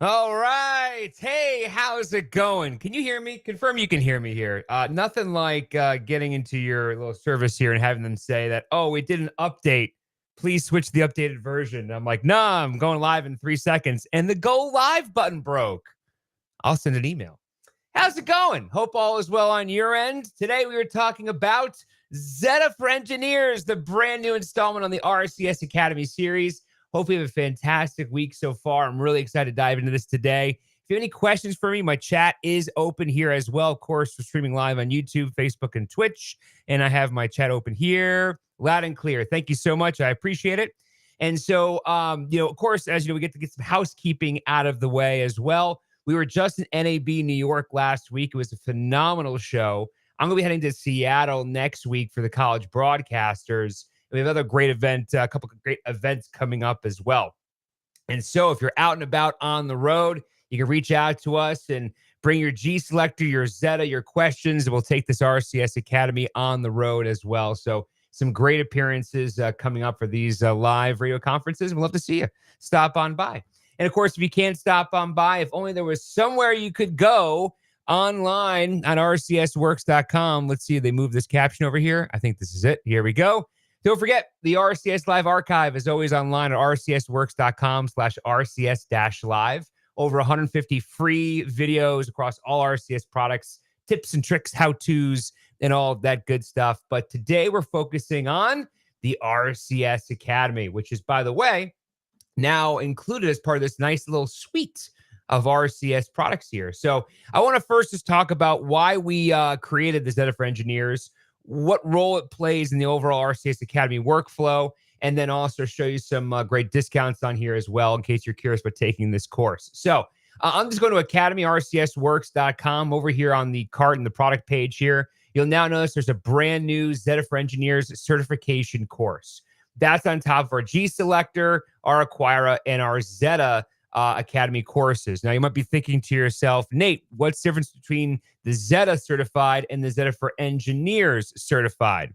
All right. Hey, how's it going? Can you hear me? Confirm you can hear me here. Nothing like getting into your little service here and having them say that, oh, we did an update. Please switch to the updated version. And I'm like, nah, I'm going live in 3 seconds. And the go live button broke. I'll send an email. How's it going? Hope all is well on your end. Today we were talking about Zetta For Engineers, the brand new installment on the RCS Academy series. Hope you have a fantastic week so far. I'm really excited to dive into this today. If you have any questions for me, my chat is open here as well. Of course, we're streaming live on YouTube, Facebook, and Twitch. And I have my chat open here, loud and clear. Thank you so much. I appreciate it. And so, of course, as you know, we get to get some housekeeping out of the way as well. We were just in NAB New York last week. It was a phenomenal show. I'm going to be heading to Seattle next week for the college broadcasters. We have another great event, a couple of great events coming up as well. And so if you're out and about on the road, you can reach out to us and bring your G Selector, your Zetta, your questions, and we'll take this RCS Academy on the road as well. So some great appearances coming up for these live radio conferences. We'd love to see you. Stop on by. And of course, if you can't stop on by, if only there was somewhere you could go online on rcsworks.com. Let's see, they moved this caption over here. I think this is it. Here we go. Don't forget, the RCS Live archive is always online at rcsworks.com/RCS-live. Over 150 free videos across all RCS products, tips and tricks, how-tos, and all of that good stuff. But today we're focusing on the RCS Academy, which is, by the way, now included as part of this nice little suite of RCS products here. So I want to first just talk about why we created the Zetta For Engineers, what role it plays in the overall RCS Academy workflow, and then also show you some great discounts on here as well in case you're curious about taking this course. So I'm just going to academyrcsworks.com. Over here on the cart and the product page here, you'll now notice there's a brand new Zetta For Engineers certification course. That's on top of our G Selector, our Acquira, and our Zetta Academy courses. Now, you might be thinking to yourself, Nate, what's the difference between the Zetta Certified and the Zetta For Engineers Certified?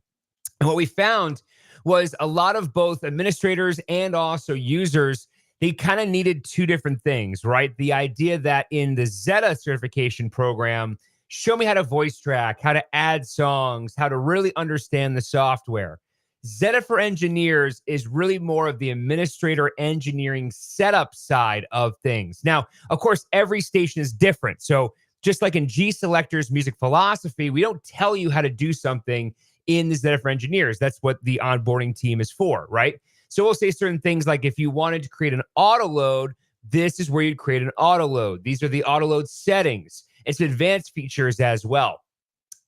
And what we found was a lot of both administrators and also users, they kind of needed two different things, right? The idea that in the Zetta certification program, show me how to voice track, how to add songs, how to really understand the software. Zetta For Engineers is really more of the administrator engineering setup side of things. Now, of course, every station is different. So just like in G Selector's music philosophy, we don't tell you how to do something in the Zetta For Engineers. That's what the onboarding team is for, right? So we'll say certain things like if you wanted to create an auto load, this is where you'd create an auto load. These are the auto load settings. It's advanced features as well.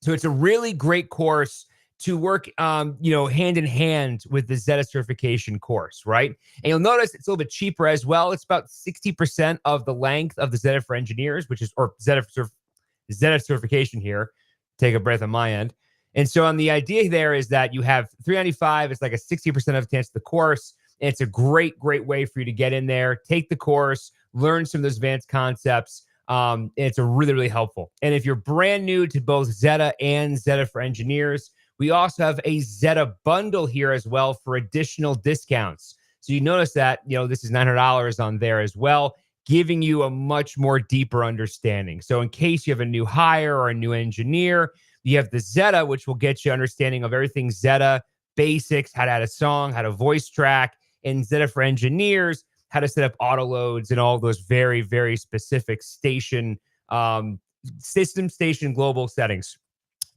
So it's a really great course to work, hand in hand with the Zetta certification course, right? And you'll notice it's a little bit cheaper as well. It's about 60% of the length of the Zetta For Engineers, which is, or Zetta certification here. Take a breath on my end. And so on the idea there is that you have $395. It's like a 60% of chance of the course. And it's a great, great way for you to get in there, take the course, learn some of those advanced concepts. It's a really, really helpful. And if you're brand new to both Zetta and Zetta For Engineers, we also have a Zetta bundle here as well for additional discounts. So you notice that, this is $900 on there as well, giving you a much more deeper understanding. So in case you have a new hire or a new engineer, you have the Zetta, which will get you understanding of everything Zetta, basics, how to add a song, how to voice track, and Zetta For Engineers, how to set up auto loads and all those very, very specific station global settings.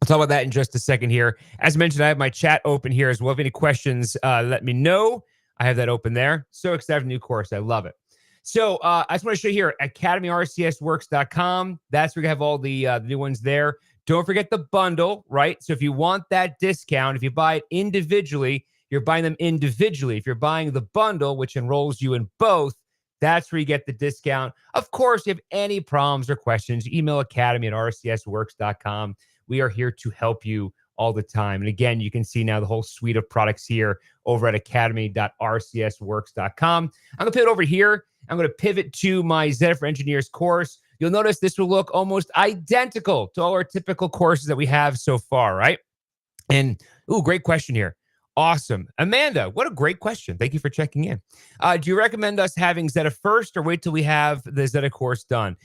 I'll talk about that in just a second here. As mentioned, I have my chat open here as well. If you have any questions, let me know. I have that open there. So excited for the new course. I love it. So I just want to show you here, academyrcsworks.com. That's where you have all the new ones there. Don't forget the bundle, right? So if you want that discount, if you buy it individually, you're buying them individually. If you're buying the bundle, which enrolls you in both, that's where you get the discount. Of course, if you have any problems or questions, email academy@rcsworks.com. we are here to help you all the time. And again, you can see now the whole suite of products here over at academy.rcsworks.com. I'm going to pivot over here. I'm going to pivot to my Zetta For Engineers course. You'll notice this will look almost identical to all our typical courses that we have so far, right? And, great question here. Awesome. Amanda, what a great question. Thank you for checking in. Do you recommend us having Zetta first or wait till we have the Zetta course done?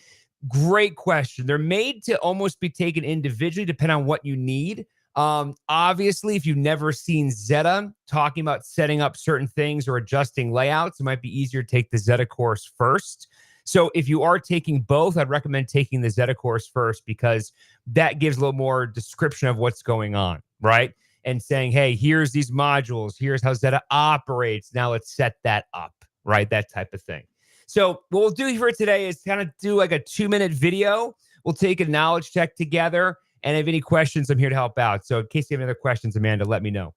Great question. They're made to almost be taken individually, depending on what you need. Obviously, if you've never seen Zetta talking about setting up certain things or adjusting layouts, it might be easier to take the Zetta course first. So if you are taking both, I'd recommend taking the Zetta course first because that gives a little more description of what's going on, right? And saying, hey, here's these modules, here's how Zetta operates. Now let's set that up, right? That type of thing. So what we'll do for today is kind of do like a 2-minute video. We'll take a knowledge check together. And if you have any questions, I'm here to help out. So in case you have any other questions, Amanda, let me know.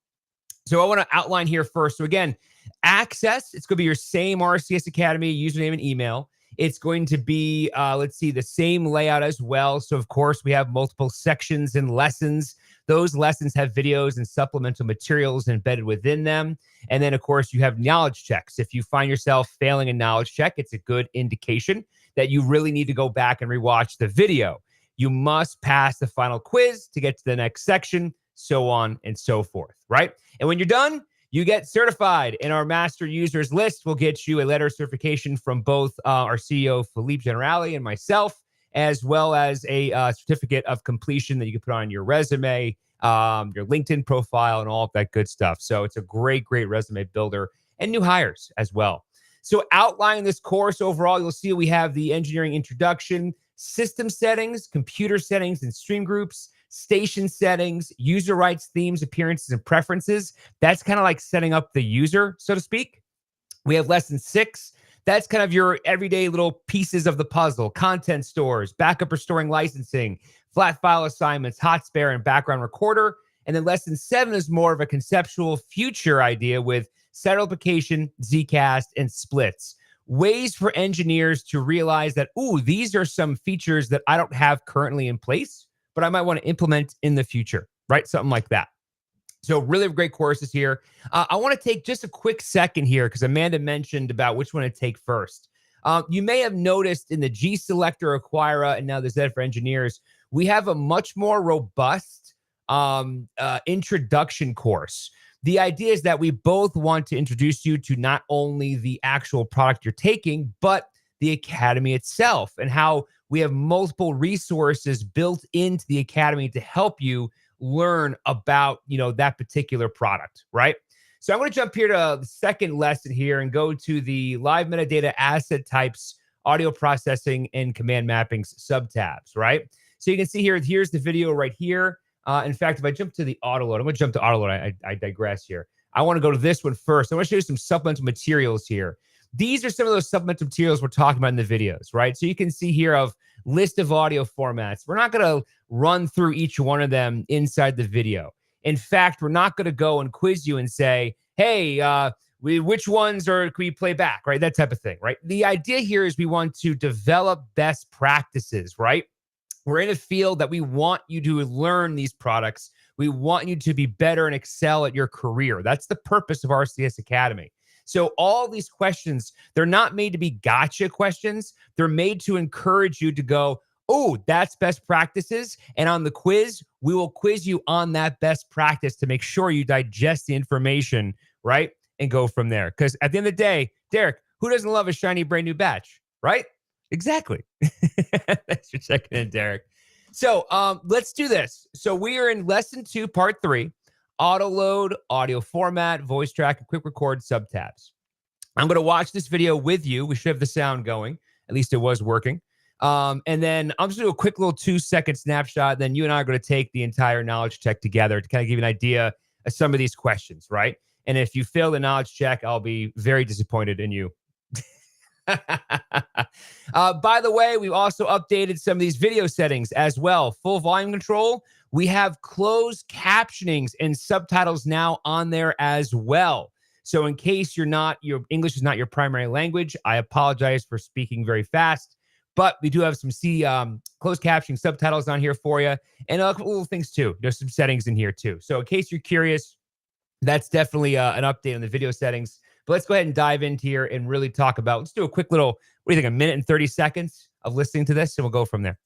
So I want to outline here first. So again, access, it's going to be your same RCS Academy username and email. It's going to be, the same layout as well. So of course, we have multiple sections and lessons. Those lessons have videos and supplemental materials embedded within them. And then, of course, you have knowledge checks. If you find yourself failing a knowledge check, it's a good indication that you really need to go back and rewatch the video. You must pass the final quiz to get to the next section, so on and so forth, right? And when you're done, you get certified. And our master users list will get you a letter of certification from both our CEO, Philippe Generali, and myself, as well as a certificate of completion that you can put on your resume, your LinkedIn profile, and all of that good stuff. So it's a great, great resume builder and new hires as well. So outlining this course overall, you'll see we have the engineering introduction, system settings, computer settings and stream groups, station settings, user rights, themes, appearances, and preferences. That's kind of like setting up the user, so to speak. We have lesson 6. That's kind of your everyday little pieces of the puzzle: content stores, backup restoring licensing, flat file assignments, hot spare, and background recorder. And then lesson 7 is more of a conceptual future idea with set replication, Zcast, and splits. Ways for engineers to realize that, these are some features that I don't have currently in place, but I might want to implement in the future, right? Something like that. So really great courses here. I want to take just a quick second here because Amanda mentioned about which one to take first. You may have noticed in the G Selector Acquira and now the Zetta For Engineers, we have a much more robust introduction course. The idea is that we both want to introduce you to not only the actual product you're taking, but the Academy itself and how we have multiple resources built into the Academy to help you learn about, that particular product, right? So I'm going to jump here to the second lesson here and go to the live metadata asset types, audio processing, and command mappings subtabs, right? So you can see here, here's the video right here. In fact, if I jump to the auto load, I'm going to jump to auto load. I digress here. I want to go to this one first. I want to show you some supplemental materials here. These are some of those supplemental materials we're talking about in the videos, right? So you can see here of list of audio formats. We're not going to run through each one of them inside the video. In fact, we're not going to go and quiz you and say, hey, which ones can we play back, right? That type of thing, right? The idea here is we want to develop best practices, right? We're in a field that we want you to learn these products. We want you to be better and excel at your career. That's the purpose of RCS Academy. So all these questions, they're not made to be gotcha questions. They're made to encourage you to go, that's best practices. And on the quiz, we will quiz you on that best practice to make sure you digest the information, right? And go from there. Because at the end of the day, Derek, who doesn't love a shiny brand new batch, right? Exactly. Thanks for checking in, Derek. So let's do this. So we are in lesson 2, part 3, auto load, audio format, voice track, and quick record subtabs. I'm going to watch this video with you. We should have the sound going. At least it was working. And then I'm just going to do a quick little 2-second snapshot. Then you and I are going to take the entire knowledge check together to kind of give you an idea of some of these questions, right? And if you fail the knowledge check, I'll be very disappointed in you. By the way, we've also updated some of these video settings as well. Full volume control. We have closed captionings and subtitles now on there as well. So in case your English is not your primary language, I apologize for speaking very fast. But we do have some closed captioning subtitles on here for you, and a couple little things too. There's some settings in here too. So in case you're curious, that's definitely an update on the video settings. But let's go ahead and dive into here and really talk about, let's do a quick little, what do you think, a minute and 30 seconds of listening to this, and we'll go from there.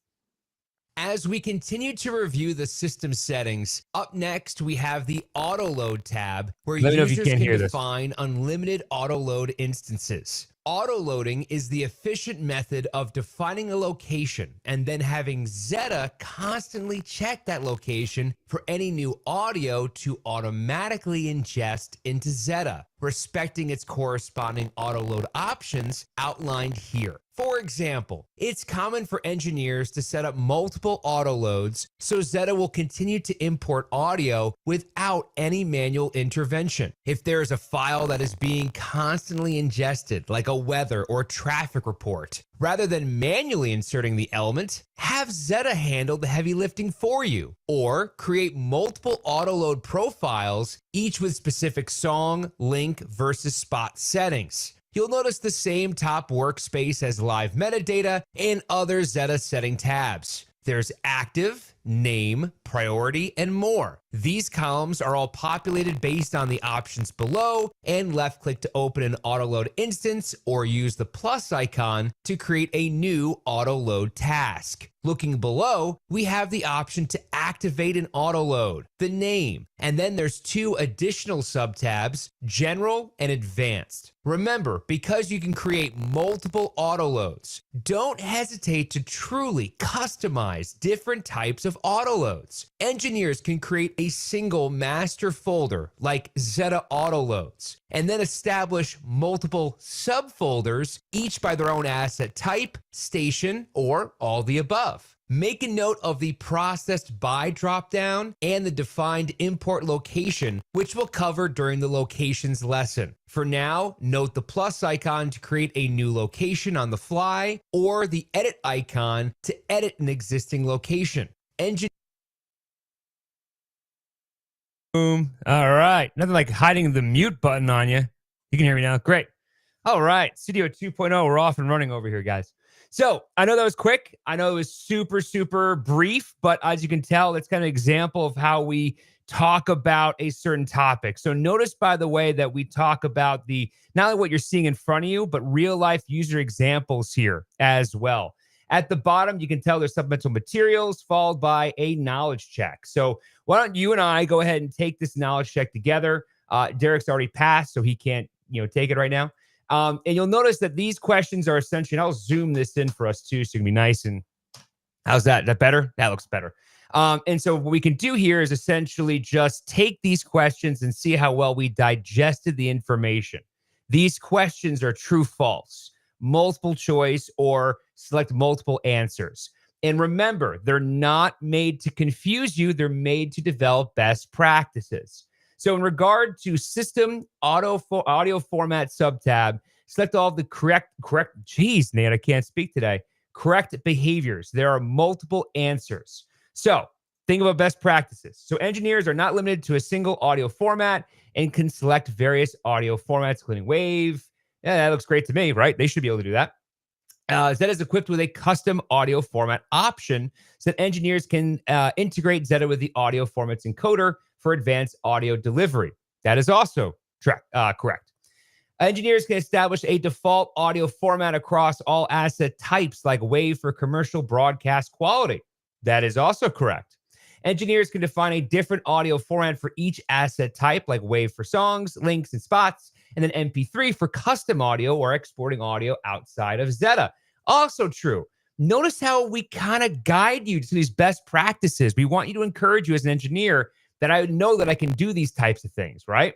As we continue to review the system settings, up next we have the auto load tab, where users can define unlimited auto load instances. Auto loading is the efficient method of defining a location and then having Zetta constantly check that location for any new audio to automatically ingest into Zetta, respecting its corresponding auto load options outlined here. For example, it's common for engineers to set up multiple auto loads so Zetta will continue to import audio without any manual intervention. If there is a file that is being constantly ingested, like a weather or traffic report, rather than manually inserting the element, have Zetta handle the heavy lifting for you, or create multiple auto load profiles, each with specific song, link, versus spot settings. You'll notice the same top workspace as live metadata and other Zetta setting tabs. There's active, name, priority, and more. These columns are all populated based on the options below, and left click to open an auto load instance or use the plus icon to create a new auto load task. Looking below, we have the option to activate an auto load, the name, and then there's two additional subtabs, general and advanced. Remember, because you can create multiple auto loads, don't hesitate to truly customize different types of auto loads. Engineers can create a single master folder like Zetta auto loads, and then establish multiple subfolders, each by their own asset type, station, or all the above. Make a note of the processed by dropdown and the defined import location, which we'll cover during the locations lesson. For now, note the plus icon to create a new location on the fly, or the edit icon to edit an existing location. Boom. All right. Nothing like hiding the mute button on you. You can hear me now. Great. All right. Studio 2.0. We're off and running over here, guys. So I know that was quick. I know it was super, super brief, but as you can tell, it's kind of an example of how we talk about a certain topic. So notice, by the way, that we talk about not only what you're seeing in front of you, but real life user examples here as well. At the bottom, you can tell there's supplemental materials followed by a knowledge check. So why don't you and I go ahead and take this knowledge check together? Derek's already passed, so he can't, take it right now. And you'll notice that these questions are essentially, and I'll zoom this in for us too, so it can be nice. And how's that? Is that better? That looks better. And so what we can do here is essentially just take these questions and see how well we digested the information. These questions are true, false, multiple choice, or select multiple answers. And remember, they're not made to confuse you. They're made to develop best practices. So in regard to system audio format subtab, select all of the correct, geez, Nate, I can't speak today, correct behaviors. There are multiple answers. So think about best practices. So engineers are not limited to a single audio format and can select various audio formats, including WAV. Yeah, that looks great to me, right? They should be able to do that. Zetta is equipped with a custom audio format option so that engineers can integrate Zetta with the audio formats encoder for advanced audio delivery. That is also correct. Engineers can establish a default audio format across all asset types, like WAV for commercial broadcast quality. That is also correct. Engineers can define a different audio format for each asset type, like WAV for songs, links, and spots, and then MP3 for custom audio or exporting audio outside of Zetta. Also true. Notice how we kind of guide you to these best practices. We want you to encourage you as an engineer that I know that I can do these types of things, right?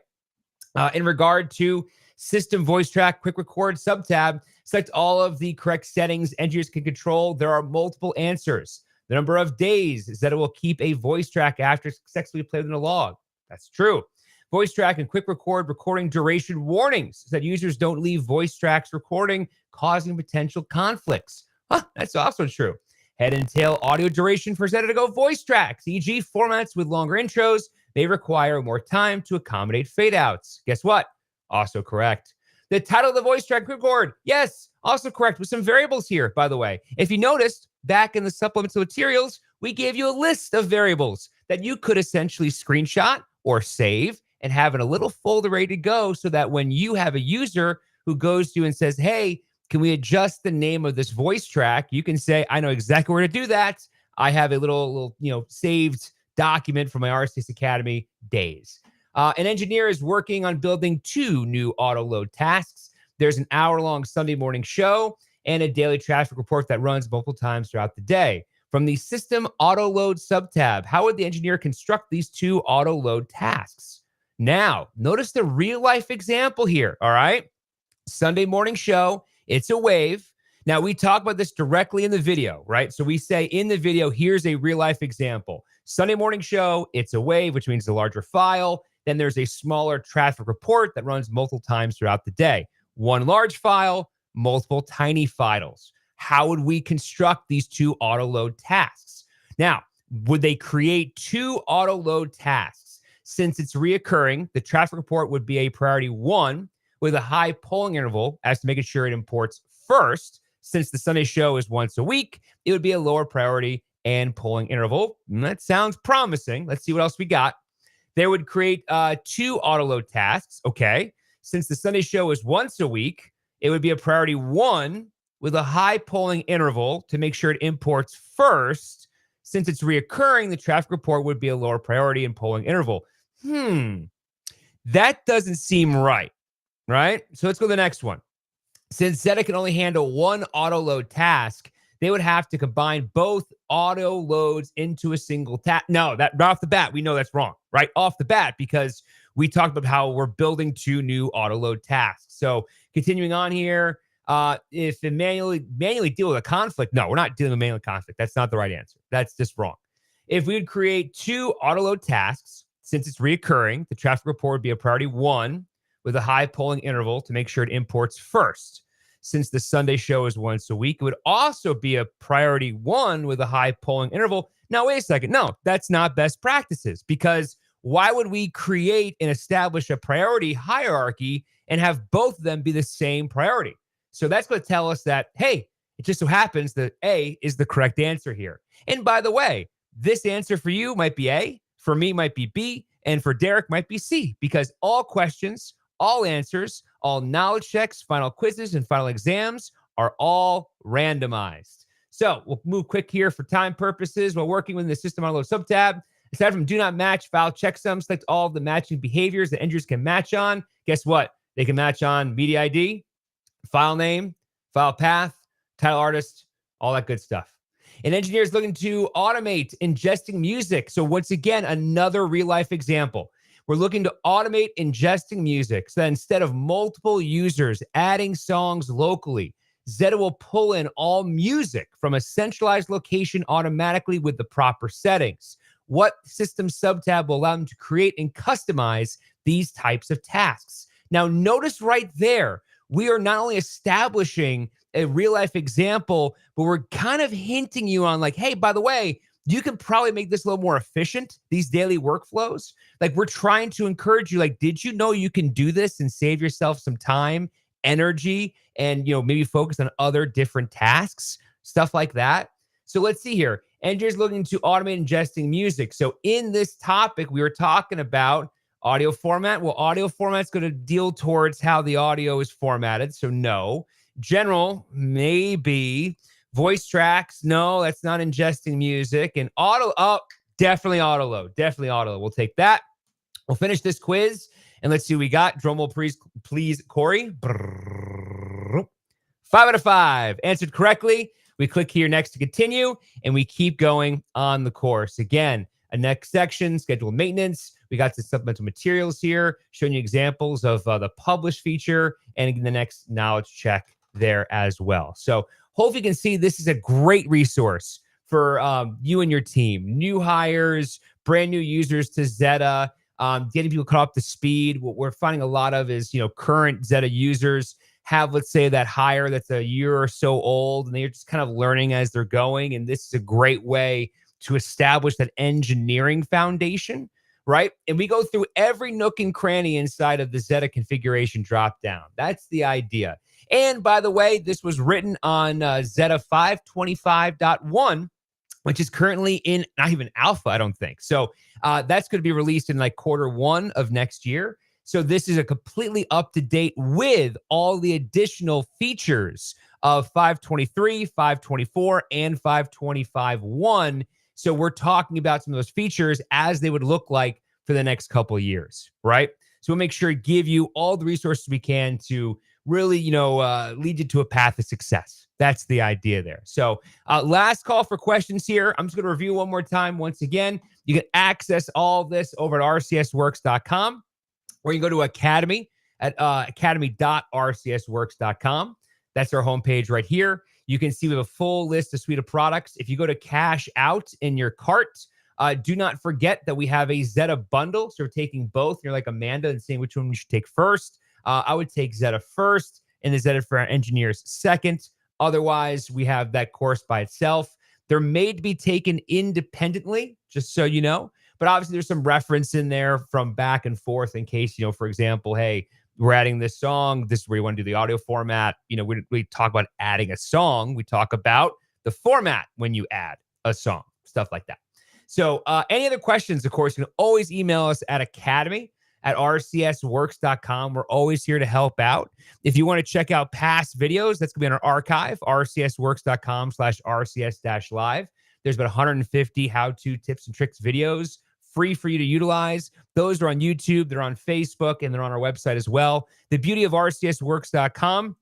In regard to system voice track, quick record subtab, select all of the correct settings engineers can control. There are multiple answers. The number of days is that it will keep a voice track after successfully played in a log. That's true. Voice track and quick record recording duration warnings so that users don't leave voice tracks recording, causing potential conflicts. That's also true. Head and tail audio duration for Zetta to go voice tracks, e.g. formats with longer intros may require more time to accommodate fade outs. Guess what? Also correct. The title of the voice track record, yes, also correct with some variables here, by the way. If you noticed, back in the supplemental materials, we gave you a list of variables that you could essentially screenshot or save and have in a little folder ready to go so that when you have a user who goes to you and says, hey, can we adjust the name of this voice track? You can say, I know exactly where to do that. I have a little saved document from my RCS Academy days. An engineer is working on building 2 new auto load tasks. There's an hour-long Sunday morning show and a daily traffic report that runs multiple times throughout the day. From the System Auto Load subtab, how would the engineer construct these 2 auto load tasks? Now, notice the real-life example here, all right? Sunday morning show, it's a wave. Now, we talk about this directly in the video, right? So we say in the video, here's a real-life example. Sunday morning show, it's a wave, which means the larger file. Then there's a smaller traffic report that runs multiple times throughout the day. One large file, multiple tiny files. How would we construct these 2 auto load tasks? Now, would they create 2 auto load tasks? Since it's reoccurring, the traffic report would be a priority 1 with a high polling interval as to making sure it imports first. Since the Sunday show is once a week, it would be a lower priority and polling interval. That sounds promising. Let's see what else we got. They would create 2 auto load tasks. Okay. Since the Sunday show is once a week, it would be a priority 1 with a high polling interval to make sure it imports first. Since it's reoccurring, the traffic report would be a lower priority and polling interval. That doesn't seem right, right? So let's go to the next one. Since Zetta can only handle 1 auto load task, they would have to combine both auto loads into a single task. No, that right off the bat, we know that's wrong, right? Off the bat, because we talked about how we're building 2 new auto load tasks. So continuing on here, if it manually deal with a conflict, no, we're not dealing with manual conflict. That's not the right answer. That's just wrong. If we would create 2 auto load tasks, since it's reoccurring, the traffic report would be a priority 1 with a high polling interval to make sure it imports first. Since the Sunday show is once a week, it would also be a priority 1 with a high polling interval. Now, wait a second. No, that's not best practices, because why would we create and establish a priority hierarchy and have both of them be the same priority? So that's going to tell us that, hey, it just so happens that A is the correct answer here. And by the way, this answer for you might be A, for me might be B, and for Derek might be C, because all questions, all answers, all knowledge checks, final quizzes, and final exams are all randomized. So we'll move quick here for time purposes while working with the System Auto Load subtab. Aside from do not match file checksum, select all of the matching behaviors that engineers can match on. Guess what? They can match on media ID, file name, file path, title artist, all that good stuff. An engineer is looking to automate ingesting music. So once again, another real life example. We're looking to automate ingesting music. So that instead of multiple users adding songs locally, Zetta will pull in all music from a centralized location automatically with the proper settings. What system subtab will allow them to create and customize these types of tasks? Now, notice right there, we are not only establishing a real life example, but we're kind of hinting you on like, hey, by the way, you can probably make this a little more efficient, these daily workflows. Like, we're trying to encourage you, like, did you know you can do this and save yourself some time, energy, and, maybe focus on other different tasks, stuff like that. So let's see here. Engineers looking to automate ingesting music. So in this topic, we were talking about audio format. Well, audio format's going to deal towards how the audio is formatted. So no. General, maybe. Voice tracks, no, that's not ingesting music. And definitely auto load. Definitely auto load. We'll take that. We'll finish this quiz and let's see what we got. Drum roll, please, Corey. 5 out of 5. Answered correctly. We click here next to continue and we keep going on the course. Again, a next section, scheduled maintenance. We got some supplemental materials here showing you examples of the publish feature and the next knowledge check there as well. So hopefully you can see this is a great resource for you and your team. New hires, brand new users to Zetta, getting people caught up to speed. What we're finding a lot of is, current Zetta users have, let's say, that hire that's a year or so old, and they're just kind of learning as they're going. And this is a great way to establish that engineering foundation right? And we go through every nook and cranny inside of the Zetta configuration dropdown. That's the idea. And by the way, this was written on Zetta 525.1, which is currently in not even alpha, I don't think. So that's going to be released in like Q1 of next year. So this is a completely up to date with all the additional features of 523, 524, and 525.1. So we're talking about some of those features as they would look like for the next couple of years, right? So we'll make sure to give you all the resources we can to really, lead you to a path of success. That's the idea there. So last call for questions here. I'm just going to review one more time. Once again, you can access all this over at rcsworks.com, or you can go to Academy at academy.rcsworks.com. That's our homepage right here. You can see we have a full list of suite of products. If you go to cash out in your cart, do not forget that we have a Zetta bundle. So we're taking both. You're like Amanda and saying which one we should take first. I would take Zetta first and the Zetta for Engineers second. Otherwise, we have that course by itself. They're made to be taken independently, just so you know. But obviously, there's some reference in there from back and forth in case, for example, hey, we're adding this song. This is where you want to do the audio format. We talk about adding a song. We talk about the format when you add a song, stuff like that. So any other questions, of course, you can always email us at academy@rcsworks.com. We're always here to help out. If you want to check out past videos, that's going to be in our archive, rcsworks.com/rcs-live. There's about 150 how-to tips and tricks videos free for you to utilize. Those are on YouTube, they're on Facebook, and they're on our website as well. The beauty of rcsworks.com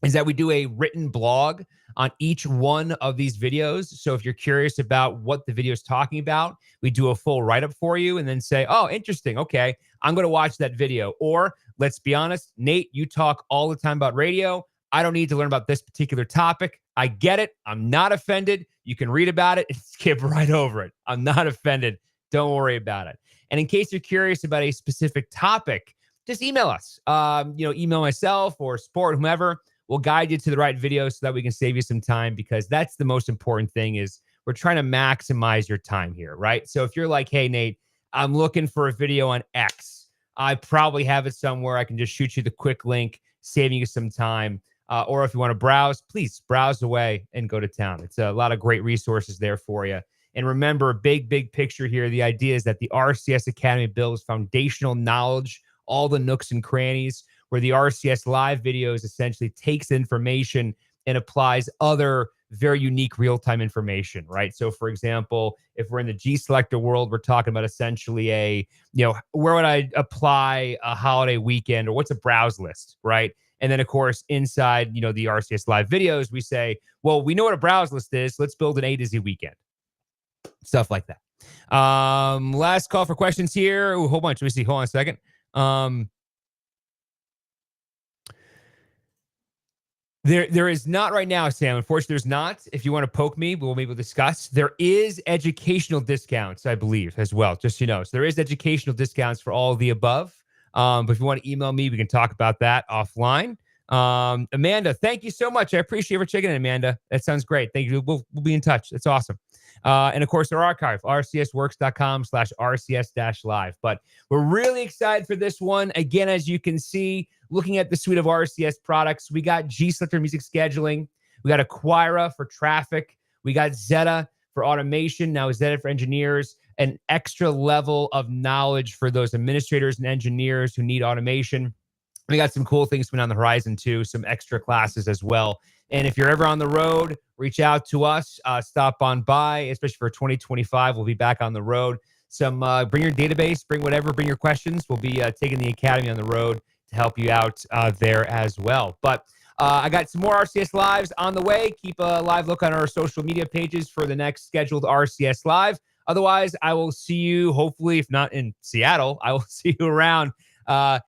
is that we do a written blog on each one of these videos. So if you're curious about what the video is talking about, we do a full write-up for you and then say, oh, interesting. Okay, I'm going to watch that video. Or let's be honest, Nate, you talk all the time about radio. I don't need to learn about this particular topic. I get it. I'm not offended. You can read about it and skip right over it. I'm not offended. Don't worry about it. And in case you're curious about a specific topic, just email us. Email myself or support whomever. We'll guide you to the right video so that we can save you some time, because that's the most important thing. Is we're trying to maximize your time here, right? So if you're like, hey, Nate, I'm looking for a video on X, I probably have it somewhere. I can just shoot you the quick link, saving you some time. Or if you want to browse, please browse away and go to town. It's a lot of great resources there for you. And remember, big picture here. The idea is that the RCS Academy builds foundational knowledge, all the nooks and crannies, where the RCS live videos essentially takes information and applies other very unique real-time information, right? So for example, if we're in the G Selector world, we're talking about essentially where would I apply a holiday weekend, or what's a browse list, right? And then of course, inside, the RCS live videos, we say, well, we know what a browse list is. Let's build an A to Z weekend. Stuff like that. Last call for questions here. Ooh, a whole bunch. Let me see. Hold on a second. There is not right now, Sam. Unfortunately, there's not. If you want to poke me, we'll maybe discuss. There is educational discounts, I believe, as well, just so you know. So there is educational discounts for all of the above. But if you want to email me, we can talk about that offline. Amanda, thank you so much. I appreciate you for checking in, Amanda. That sounds great. Thank you. We'll be in touch. That's awesome. And of course, our archive, rcsworks.com/rcs-live. But we're really excited for this one. Again, as you can see, looking at the suite of RCS products, we got G Selector music scheduling. We got Acquira for traffic. We got Zetta for automation. Now Zetta for engineers, an extra level of knowledge for those administrators and engineers who need automation. We got some cool things coming on the horizon too, some extra classes as well. And if you're ever on the road, reach out to us, stop on by, especially for 2025. We'll be back on the road. Bring your database, bring whatever, bring your questions. We'll be taking the Academy on the road to help you out there as well. But I got some more RCS Lives on the way. Keep a live look on our social media pages for the next scheduled RCS Live. Otherwise, I will see you, hopefully, if not in Seattle, I will see you around